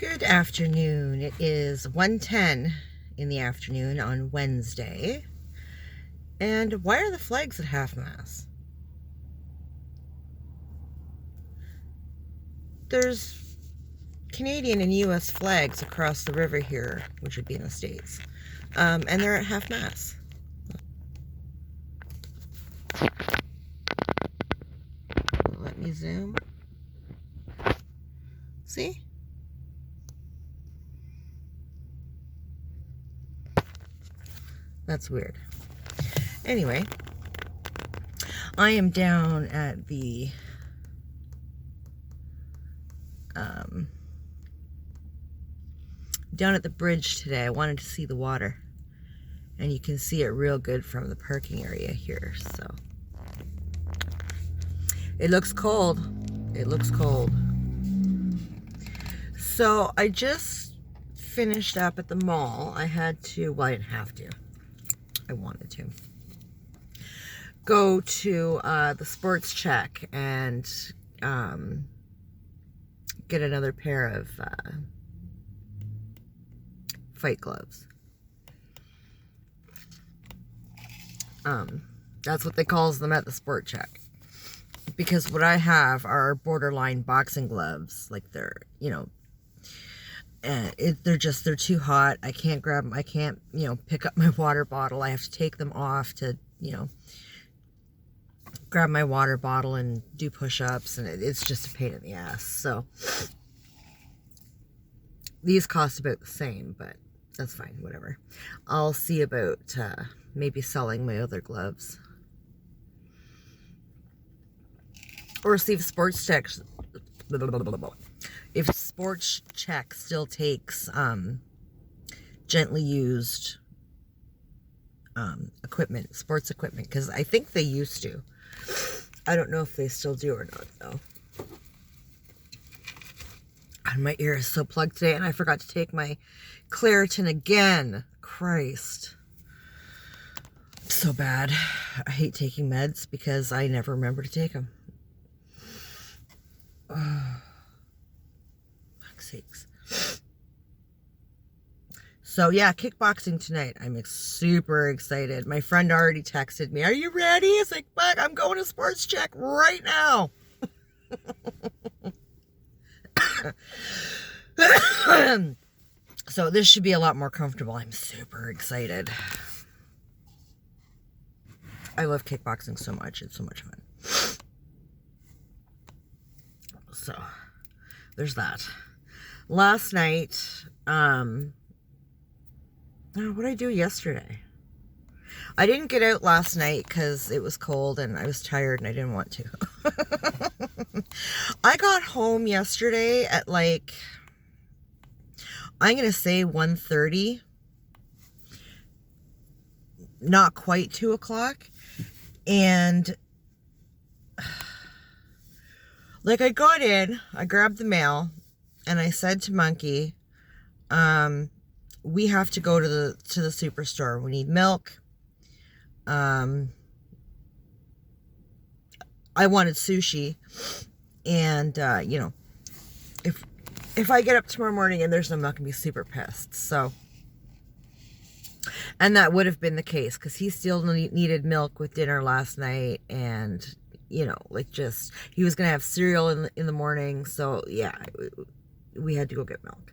Good afternoon. It is 1:10 in the afternoon on Wednesday. And why are the flags at half-mast? There's Canadian and U.S. flags across the river here, which would be in the States. And they're at half-mast. Let me zoom. See? That's weird. Anyway, I am down at the bridge today. I wanted to see the water, and you can see it real good from the parking area here. So it looks cold. It looks cold. So I just finished up at the mall. I had to, well, I didn't have to. I wanted to go to the Sports Check and get another pair of fight gloves. That's what they calls them at the Sport Check, because what I have are borderline boxing gloves. Like they're, they're too hot. I can't grab them. I can't, pick up my water bottle. I have to take them off to, grab my water bottle and do push-ups, and it's just a pain in the ass. So these cost about the same, but that's fine, whatever. I'll see about maybe selling my other gloves, or see if Sports Check still takes gently used equipment, sports equipment, because I think they used to. I don't know if they still do or not, though. And my ear is so plugged today, and I forgot to take my Claritin again. Christ. So bad. I hate taking meds because I never remember to take them. Oh, fuck's sakes. So yeah, kickboxing tonight. I'm super excited. My friend already texted me, "Are you ready?" It's like, fuck, I'm going to Sports Check right now. So this should be a lot more comfortable. I'm super excited. I love kickboxing so much. It's so much fun. So there's that. Last night, what did I do yesterday? I didn't get out last night because it was cold and I was tired and I didn't want to. I got home yesterday at like, I'm going to say 1:30. Not quite 2 o'clock. And like, I got in, I grabbed the mail, and I said to Monkey, we have to go to the superstore. We need milk. I wanted sushi, and if I get up tomorrow morning and there's no milk, I'm gonna be super pissed. So, and that would have been the case because he still needed milk with dinner last night, and just he was gonna have cereal in the morning. So yeah, we had to go get milk.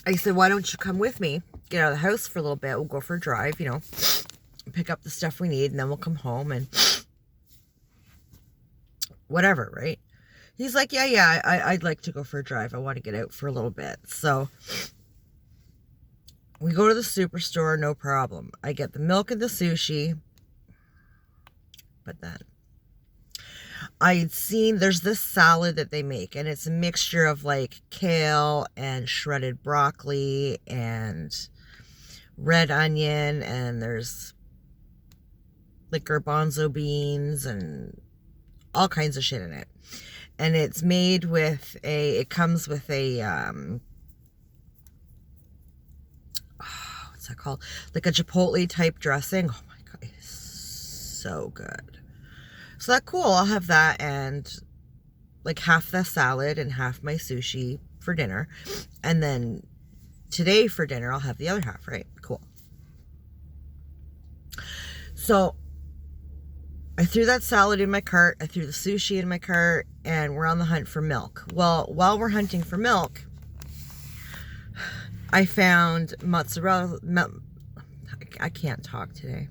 I said, why don't you come with me? Get out of the house for a little bit. We'll go for a drive, pick up the stuff we need, and then we'll come home and whatever, right? He's like, yeah, I'd like to go for a drive. I want to get out for a little bit. So we go to the superstore, no problem. I get the milk and the sushi. But then I had seen there's this salad that they make, and it's a mixture of like kale and shredded broccoli and red onion, and there's like garbanzo beans and all kinds of shit in it. And it's made with it comes with a what's that called? Like a chipotle type dressing. Oh my God, it is so good. So that's cool. I'll have that, and like half the salad and half my sushi for dinner. And then today for dinner, I'll have the other half, right? Cool. So I threw that salad in my cart. I threw the sushi in my cart, and we're on the hunt for milk. Well, while we're hunting for milk, I found mozzarella. I can't talk today.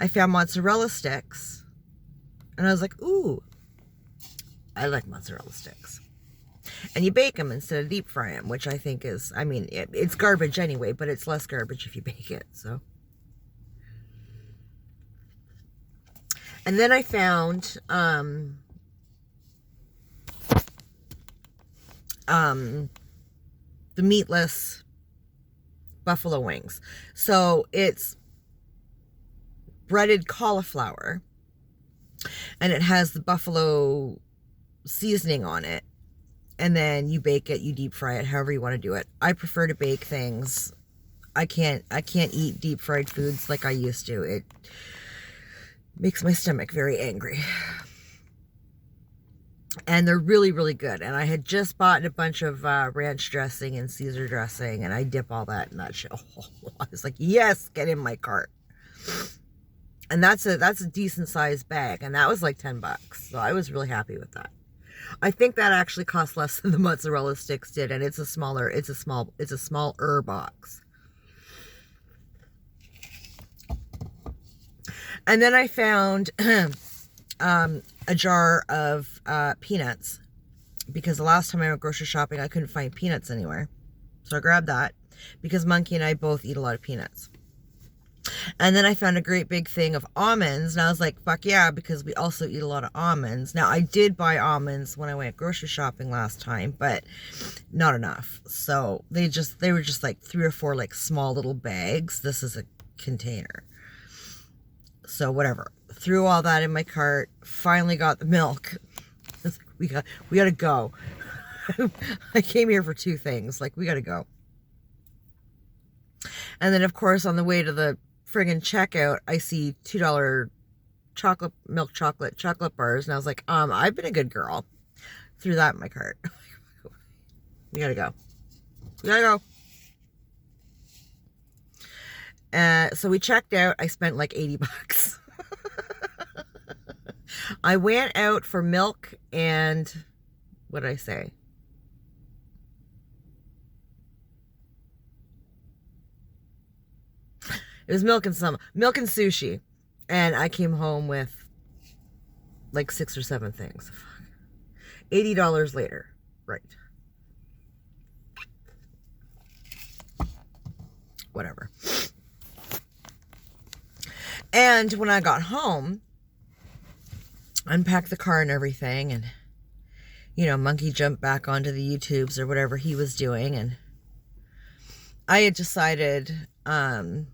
I found mozzarella sticks, and I was like, ooh, I like mozzarella sticks. And you bake them instead of deep fry them, which I think is, I mean, it's garbage anyway, but it's less garbage if you bake it, so. And then I found the meatless buffalo wings. So it's breaded cauliflower, and it has the buffalo seasoning on it. And then you bake it, you deep fry it, however you want to do it. I prefer to bake things. I can't eat deep fried foods like I used to. It makes my stomach very angry. And they're really, really good. And I had just bought a bunch of ranch dressing and Caesar dressing, and I dip all that in that shit. Oh, I was like, yes, get in my cart. And that's a decent sized bag, and that was like $10. So I was really happy with that. I think that actually cost less than the mozzarella sticks did, and it's a smaller box. And then I found a jar of peanuts, because the last time I went grocery shopping, I couldn't find peanuts anywhere. So I grabbed that because Monkey and I both eat a lot of peanuts. And then I found a great big thing of almonds, and I was like, fuck yeah, because we also eat a lot of almonds. Now, I did buy almonds when I went grocery shopping last time, but not enough. So they were just like 3 or 4 like small little bags. This is a container. So whatever. Threw all that in my cart. Finally got the milk. We gotta go. I came here for 2 things. Like, we gotta go. And then, of course, on the way to the friggin' checkout, I see $2 milk chocolate bars, and I was like, I've been a good girl. Threw that in my cart. We gotta go. So we checked out. I spent like $80. I went out for milk and, what did I say? It was milk and sushi. And I came home with like 6 or 7 things. $80 later. Right. Whatever. And when I got home, unpacked the car and everything, and, you know, Monkey jumped back onto the YouTubes or whatever he was doing, and I had decided, did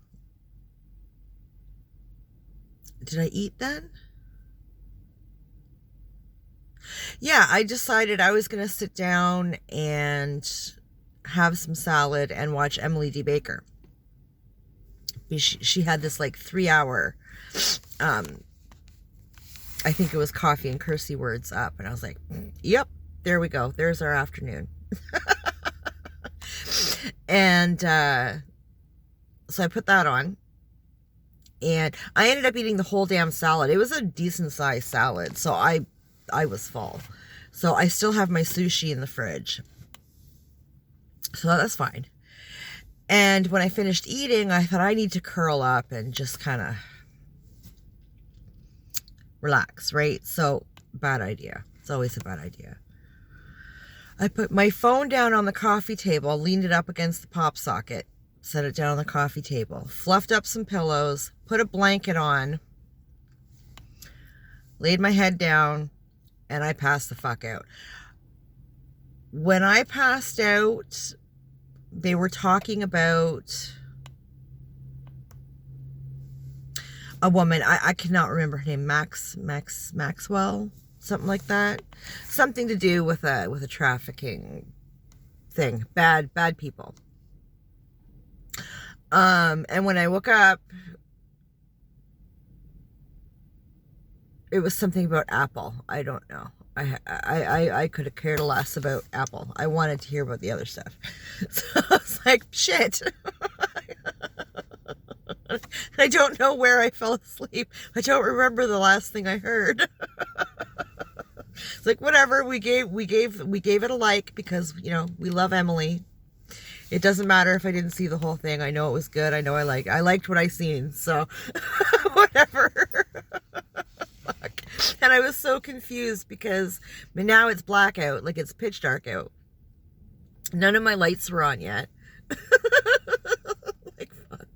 I eat then? Yeah, I decided I was going to sit down and have some salad and watch Emily D. Baker. She had this like 3-hour, I think it was Coffee and Cursey Words up. And I was like, yep, there we go. There's our afternoon. And so I put that on. And I ended up eating the whole damn salad. It was a decent sized salad. So I was full. So I still have my sushi in the fridge. So that's fine. And when I finished eating, I thought I need to curl up and just kind of relax, right? So, bad idea. It's always a bad idea. I put my phone down on the coffee table, leaned it up against the pop socket, set it down on the coffee table, fluffed up some pillows, put a blanket on, laid my head down, and I passed the fuck out. When I passed out, they were talking about a woman. I cannot remember her name. Maxwell, something like that. Something to do with a trafficking thing. Bad people. And when I woke up, it was something about Apple. I don't know. I could have cared less about Apple. I wanted to hear about the other stuff. So I was like, shit. I don't know where I fell asleep. I don't remember the last thing I heard. It's like, whatever, we gave it a like because, you know, we love Emily. It doesn't matter if I didn't see the whole thing. I know it was good. I know I liked what I seen. So whatever. Fuck. And I was so confused because now it's blackout, like it's pitch dark out. None of my lights were on yet. Like, fuck.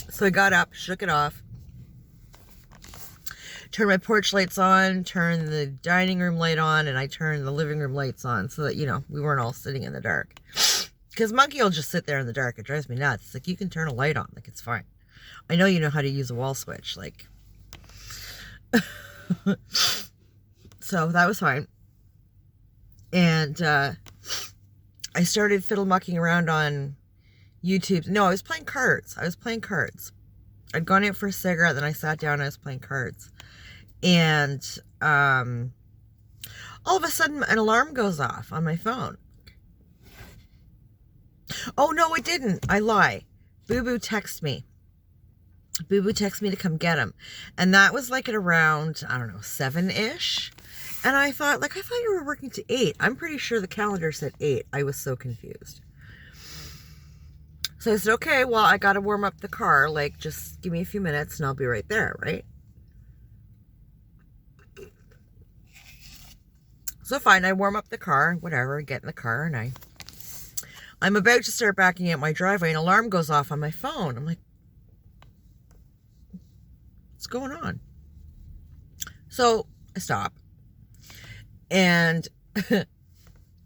So I got up, shook it off, turned my porch lights on, turned the dining room light on, and I turned the living room lights on so that, you know, we weren't all sitting in the dark. Because Monkey will just sit there in the dark. It drives me nuts. It's like, you can turn a light on. Like, it's fine. I know you know how to use a wall switch. Like, so that was fine. And I started fiddle mucking around on YouTube. No, I was playing cards. I'd gone out for a cigarette, then I sat down and I was playing cards. And all of a sudden an alarm goes off on my phone. Oh, no, it didn't. I lie. Boo Boo texted me. Boo Boo texted me to come get him. And that was like at around, I don't know, 7-ish. And I thought you were working to 8. I'm pretty sure the calendar said 8. I was so confused. So I said, okay, well, I got to warm up the car. Like, just give me a few minutes and I'll be right there, right? So fine, I warm up the car, whatever, get in the car, and I'm about to start backing out my driveway, and an alarm goes off on my phone. I'm like, what's going on? So I stop. And I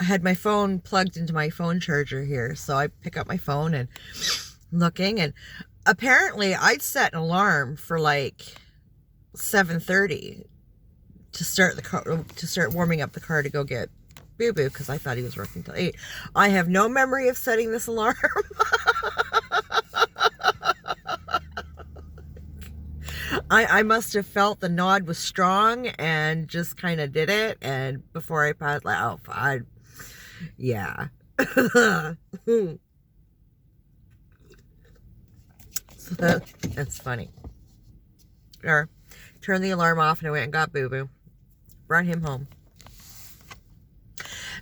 had my phone plugged into my phone charger here. So I pick up my phone and looking, and apparently I'd set an alarm for like 7:30 to start the car, to start warming up the car to go get Boo Boo, because I thought he was working till 8. I have no memory of setting this alarm. I must have felt the nod was strong and just kind of did it. And before I passed, like, oh, yeah. So that's funny. Or turned the alarm off and I went and got Boo Boo. Brought him home.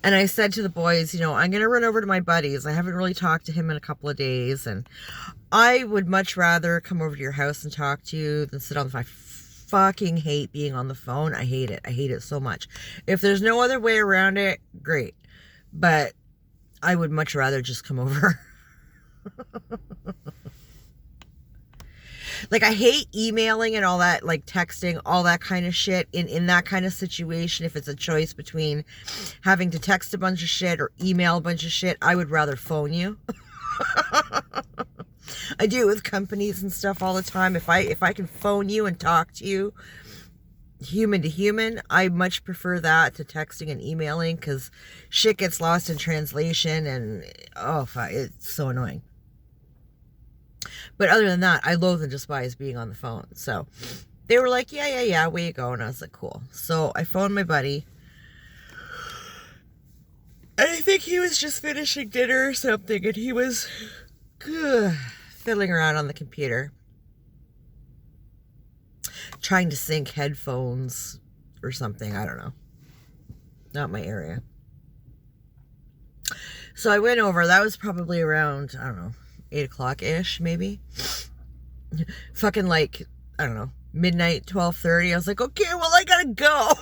And I said to the boys, you know, I'm going to run over to my buddies. I haven't really talked to him in a couple of days. And I would much rather come over to your house and talk to you than sit on the phone. I fucking hate being on the phone. I hate it. I hate it so much. If there's no other way around it, great. But I would much rather just come over. Like, I hate emailing and all that, like texting, all that kind of shit in that kind of situation. If it's a choice between having to text a bunch of shit or email a bunch of shit, I would rather phone you. I do it with companies and stuff all the time. If I can phone you and talk to you human to human, I much prefer that to texting and emailing, because shit gets lost in translation and, oh, it's so annoying. But other than that, I loathe and despise being on the phone. So they were like, yeah, where you go? And I was like, cool. So I phoned my buddy. And I think he was just finishing dinner or something. And he was fiddling around on the computer, trying to sync headphones or something. I don't know. Not my area. So I went over. That was probably around, I don't know, 8 o'clock-ish, maybe. Fucking like, I don't know, midnight, 12:30. I was like, okay, well, I gotta go.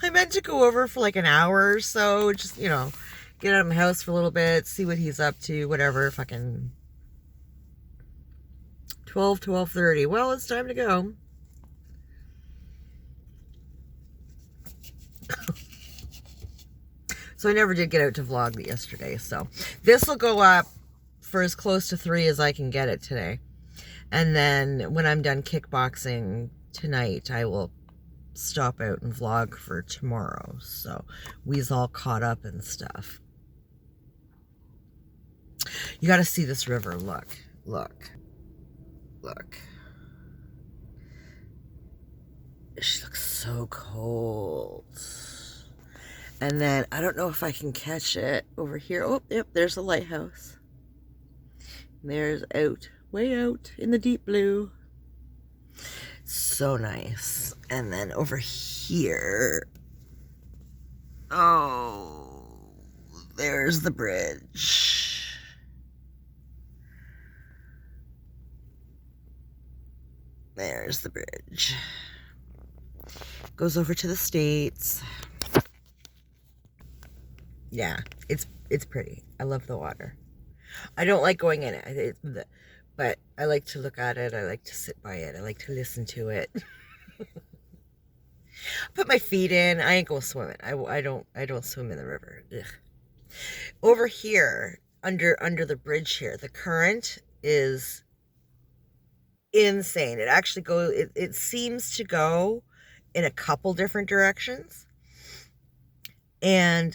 I meant to go over for like an hour or so, just, you know, get out of my house for a little bit, see what he's up to, whatever. Fucking 12:30. Well, it's time to go. So I never did get out to vlog yesterday. So this will go up for as close to 3 as I can get it today. And then when I'm done kickboxing tonight, I will stop out and vlog for tomorrow. So we's all caught up and stuff. You got to see this river. Look. Look. She looks so cold. And then, I don't know if I can catch it over here. Oh, yep, there's the lighthouse. There's way out in the deep blue. So nice. And then over here, oh, there's the bridge. There's the bridge. Goes over to the States. Yeah, it's pretty. I love the water. I don't like going in it, but I like to look at it. I like to sit by it. I like to listen to it. Put my feet in. I ain't going swimming. I don't swim in the river. Ugh. Over here, under the bridge here, the current is insane. It actually it seems to go in a couple different directions. And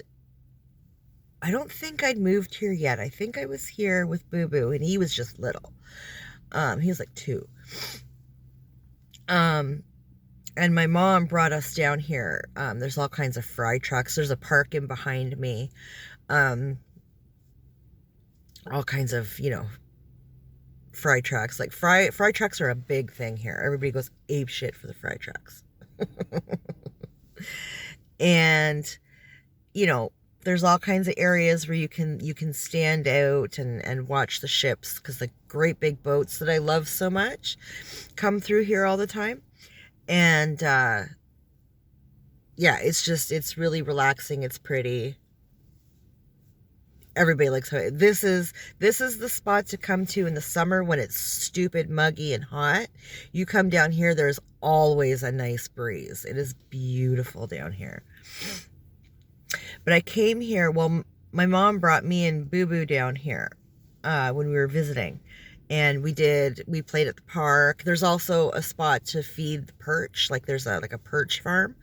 I don't think I'd moved here yet. I think I was here with Boo Boo, and he was just little. He was like 2. And my mom brought us down here. There's all kinds of fry trucks. There's a park in behind me. All kinds of, fry trucks. Like fry trucks are a big thing here. Everybody goes ape shit for the fry trucks. And, there's all kinds of areas where you can stand out and watch the ships, because the great big boats that I love so much come through here all the time. And yeah, it's really relaxing. It's pretty. Everybody likes it. This is the spot to come to in the summer when it's stupid muggy and hot. You come down here, there's always a nice breeze. It is beautiful down here. But I came here, well, my mom brought me and Boo Boo down here when we were visiting. And we played at the park. There's also a spot to feed the perch. Like there's a perch farm.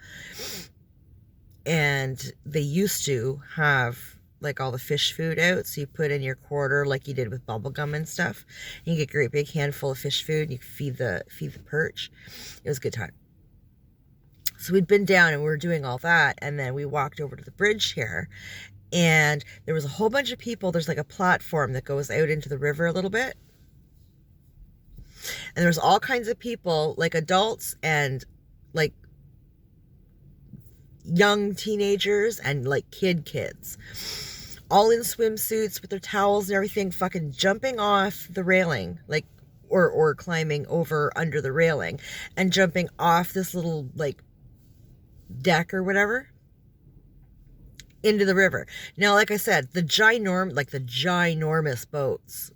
And they used to have like all the fish food out. So you put in your quarter like you did with bubble gum and stuff. And you get a great big handful of fish food. And you feed the perch. It was a good time. So we'd been down and we were doing all that. And then we walked over to the bridge here. And there was a whole bunch of people. There's like a platform that goes out into the river a little bit. And there's all kinds of people, like adults and like young teenagers and like kids, all in swimsuits with their towels and everything, fucking jumping off the railing, like, or climbing over under the railing and jumping off this little like deck or whatever into the river. Now, like I said, the ginormous boats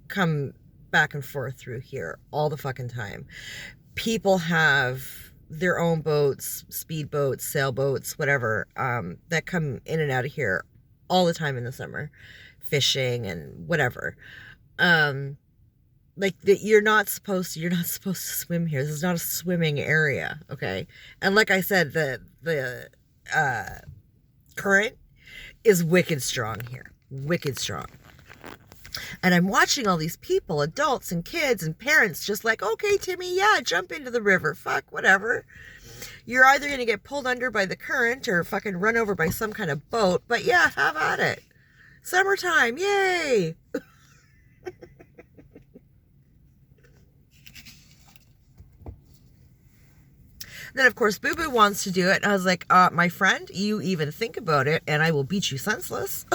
come back and forth through here all the fucking time. People have their own boats, speedboats, sailboats, whatever, that come in and out of here all the time in the summer, fishing and whatever. Like you're not supposed to swim here. This is not a swimming area, okay? And like I said, the current is wicked strong here, wicked strong. And I'm watching all these people, adults and kids and parents, just like, okay, Timmy, yeah, jump into the river. Fuck, whatever. You're either going to get pulled under by the current or fucking run over by some kind of boat. But yeah, have at it. Summertime, yay. Then, of course, Boo Boo wants to do it. And I was like, my friend, you even think about it and I will beat you senseless.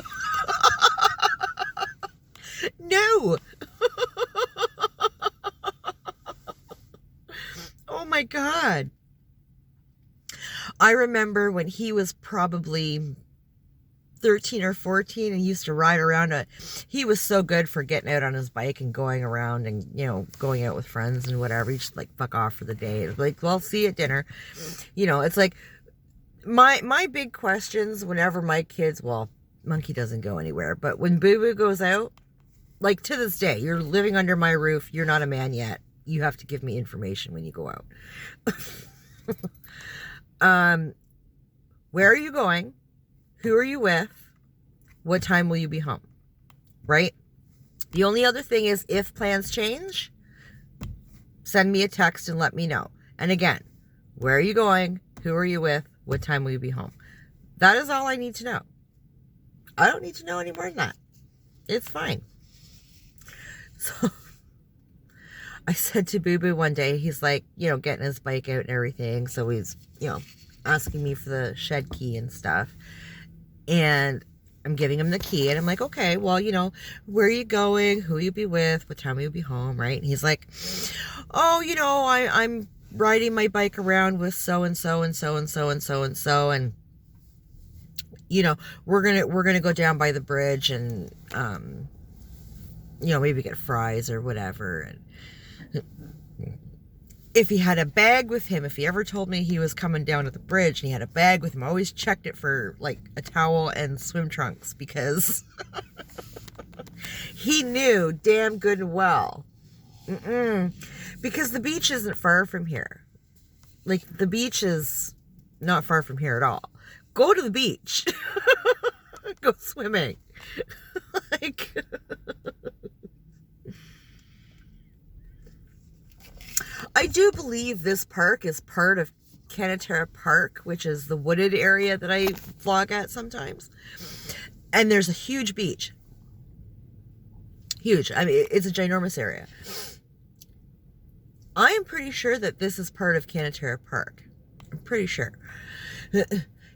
No. Oh my God. I remember when he was probably 13 or 14 and used to ride around. He was so good for getting out on his bike and going around and, going out with friends and whatever. He just like fuck off for the day. It's like, well, see you at dinner. It's like my big questions whenever my kids, well, Monkey doesn't go anywhere, but when Boo Boo goes out, like to this day, you're living under my roof. You're not a man yet. You have to give me information when you go out. Where are you going? Who are you with? What time will you be home? Right? The only other thing is, if plans change, send me a text and let me know. And again, where are you going? Who are you with? What time will you be home? That is all I need to know. I don't need to know any more than that. It's fine. So I said to Boo Boo one day, he's like, getting his bike out and everything. So he's, asking me for the shed key and stuff. And I'm giving him the key. And I'm like, okay, well, where are you going? Who you be with? What time will you be home? Right? And he's like, oh, I'm riding my bike around with so-and-so and so-and-so and so-and-so. And, we're gonna go down by the bridge and, maybe get fries or whatever. And if he had a bag with him, if he ever told me he was coming down to the bridge and he had a bag with him, I always checked it for like a towel and swim trunks, because he knew damn good and well. Because the beach isn't far from here. Like, the beach is not far from here at all. Go to the beach. Go swimming. Like... I do believe this park is part of Canaterra Park, which is the wooded area that I vlog at sometimes. And there's a huge beach. Huge. I mean, it's a ginormous area. I am pretty sure that this is part of Canaterra Park. I'm pretty sure.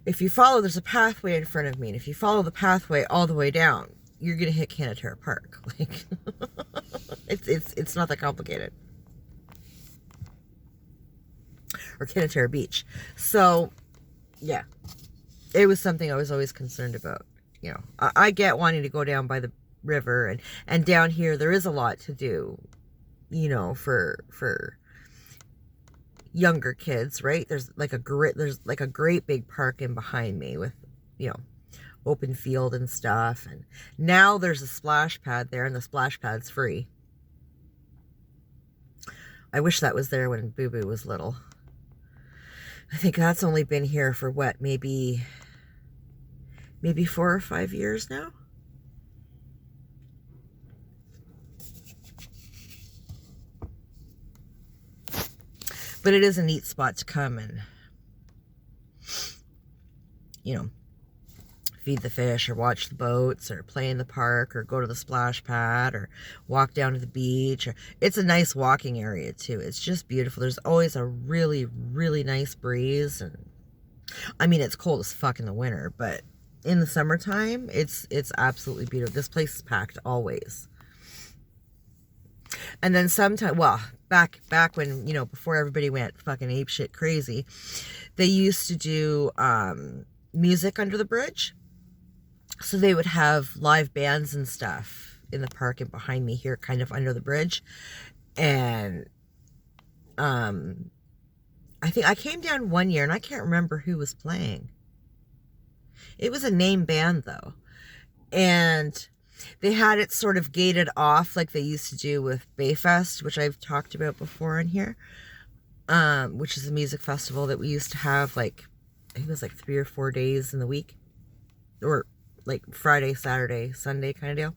If you follow, there's a pathway in front of me. And if you follow the pathway all the way down, you're going to hit Canaterra Park. Like, it's not that complicated. Or Canaterra Beach. So, yeah. It was something I was always concerned about. I get wanting to go down by the river, and down here there is a lot to do, for younger kids, right? There's like a great big park in behind me with, open field and stuff. And now there's a splash pad there, and the splash pad's free. I wish that was there when Boo Boo was little. I think that's only been here for what, maybe 4 or 5 years now? But it is a neat spot to come and, feed the fish or watch the boats or play in the park or go to the splash pad or walk down to the beach. It's a nice walking area too. It's just beautiful. There's always a really, really nice breeze. And I mean, it's cold as fuck in the winter, but in the summertime, it's absolutely beautiful. This place is packed always. And then sometime, well, back when, before everybody went fucking apeshit crazy, they used to do music under the bridge. So they would have live bands and stuff in the park and behind me here, kind of under the bridge. And I think I came down one year and I can't remember who was playing. It was a name band though. And they had it sort of gated off like they used to do with Bayfest, which I've talked about before in here, which is a music festival that we used to have, like, I think it was like 3 or 4 days in the week, or like Friday, Saturday, Sunday kind of deal.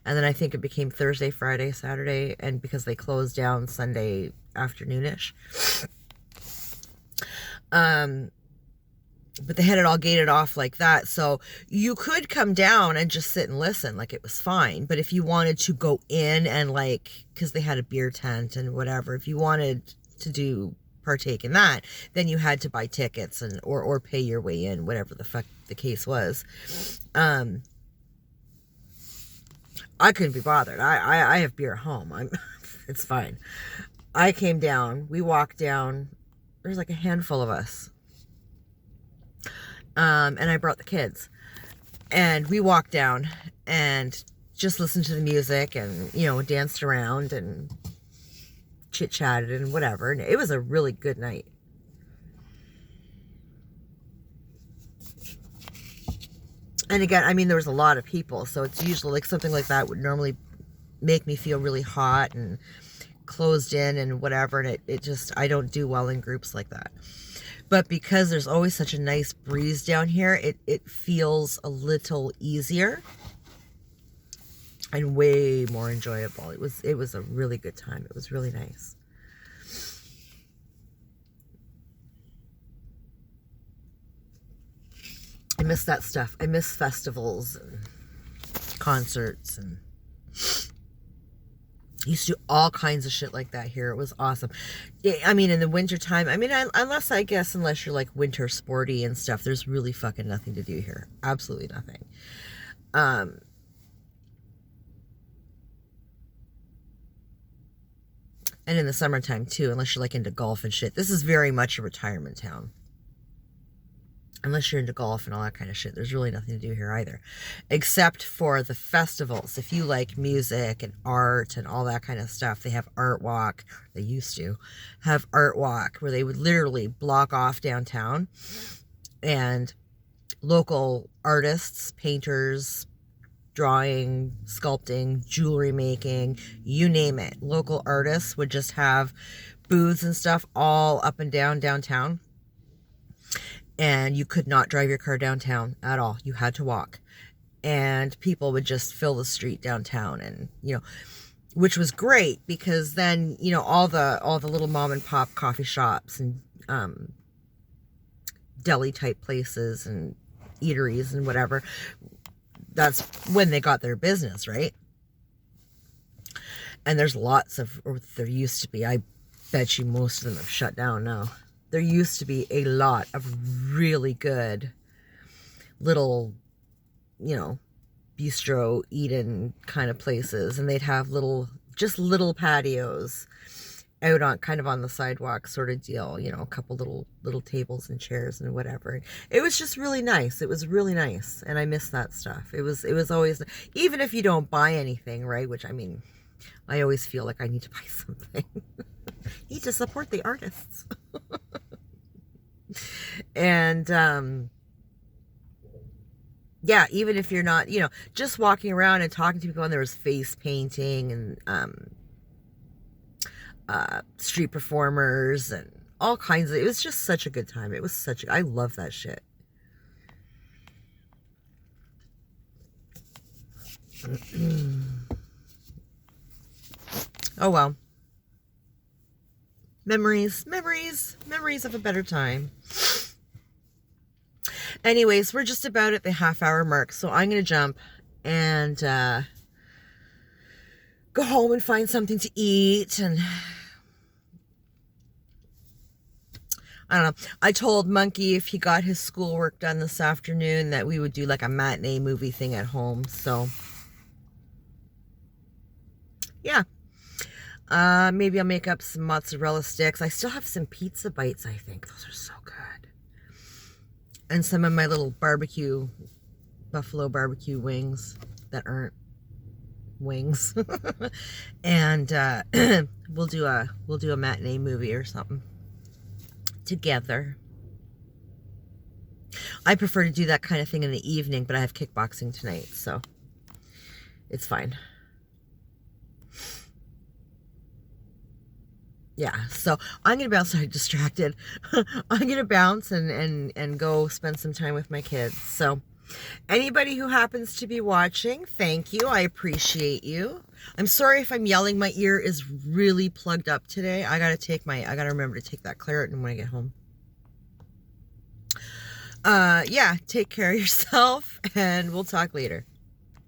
And then I think it became Thursday, Friday, Saturday, and because they closed down Sunday afternoonish. But they had it all gated off like that. So you could come down and just sit and listen, like it was fine. But if you wanted to go in and like, because they had a beer tent and whatever, if you wanted to partake in that, then you had to buy tickets and or pay your way in, whatever the fuck the case was. I couldn't be bothered. I have beer at home. It's fine. I came down. We walked down. There's like a handful of us. And I brought the kids. And we walked down and just listened to the music and, danced around and chit-chatted and whatever. And it was a really good night. And again, I mean, there was a lot of people, so it's usually like something like that would normally make me feel really hot and closed in and whatever. And it just, I don't do well in groups like that. But because there's always such a nice breeze down here, it feels a little easier. and way more enjoyable. It was a really good time. It was really nice. I miss that stuff. I miss festivals and concerts, and used to do all kinds of shit like that here. It was awesome. I mean, in the wintertime, I mean, unless you're like winter sporty and stuff, there's really fucking nothing to do here. Absolutely nothing. And in the summertime too, unless you're like into golf and shit. This is very much a retirement town. Unless you're into golf and all that kind of shit, there's really nothing to do here either. Except for the festivals. If you like music and art and all that kind of stuff, they have Art Walk. They used to have Art Walk, where they would literally block off downtown, and local artists, painters, drawing, sculpting, jewelry making, you name it. Local artists would just have booths and stuff all up and down downtown. And you could not drive your car downtown at all. You had to walk. And people would just fill the street downtown, and, you know, which was great, because then, you know, all the little mom and pop coffee shops and deli type places and eateries and whatever, that's when they got their business, right? And there's lots of, or there used to be, I bet you most of them have shut down now. There used to be a lot of really good little, you know, bistro, eat-in kind of places. And they'd have just little patios out on, kind of on the sidewalk sort of deal, you know, a couple little tables and chairs and whatever. It was just really nice. It was really nice. And I miss that stuff. It was always, even if you don't buy anything, right? Which, I mean, I always feel like I need to buy something. Need to support the artists. And yeah, even if you're not, you know, just walking around and talking to people, and there was face painting and street performers and all kinds of, it was just such a good time. It was I love that shit. Oh well. Memories of a better time. Anyways, we're just about at the half-hour mark, so I'm going to jump and go home and find something to eat. And I don't know. I told Monkey if he got his schoolwork done this afternoon that we would do like a matinee movie thing at home. So yeah. Maybe I'll make up some mozzarella sticks. I still have some pizza bites, I think. Those are so good. And some of my little buffalo barbecue wings that aren't wings. And we'll do a matinee movie or something together. I prefer to do that kind of thing in the evening, but I have kickboxing tonight, so it's fine. Yeah, so I'm going to bounce. I'm distracted. I'm going to bounce and go spend some time with my kids. So anybody who happens to be watching, thank you. I appreciate you. I'm sorry if I'm yelling. My ear is really plugged up today. I got to remember to take that Claritin when I get home. Yeah, take care of yourself, and we'll talk later.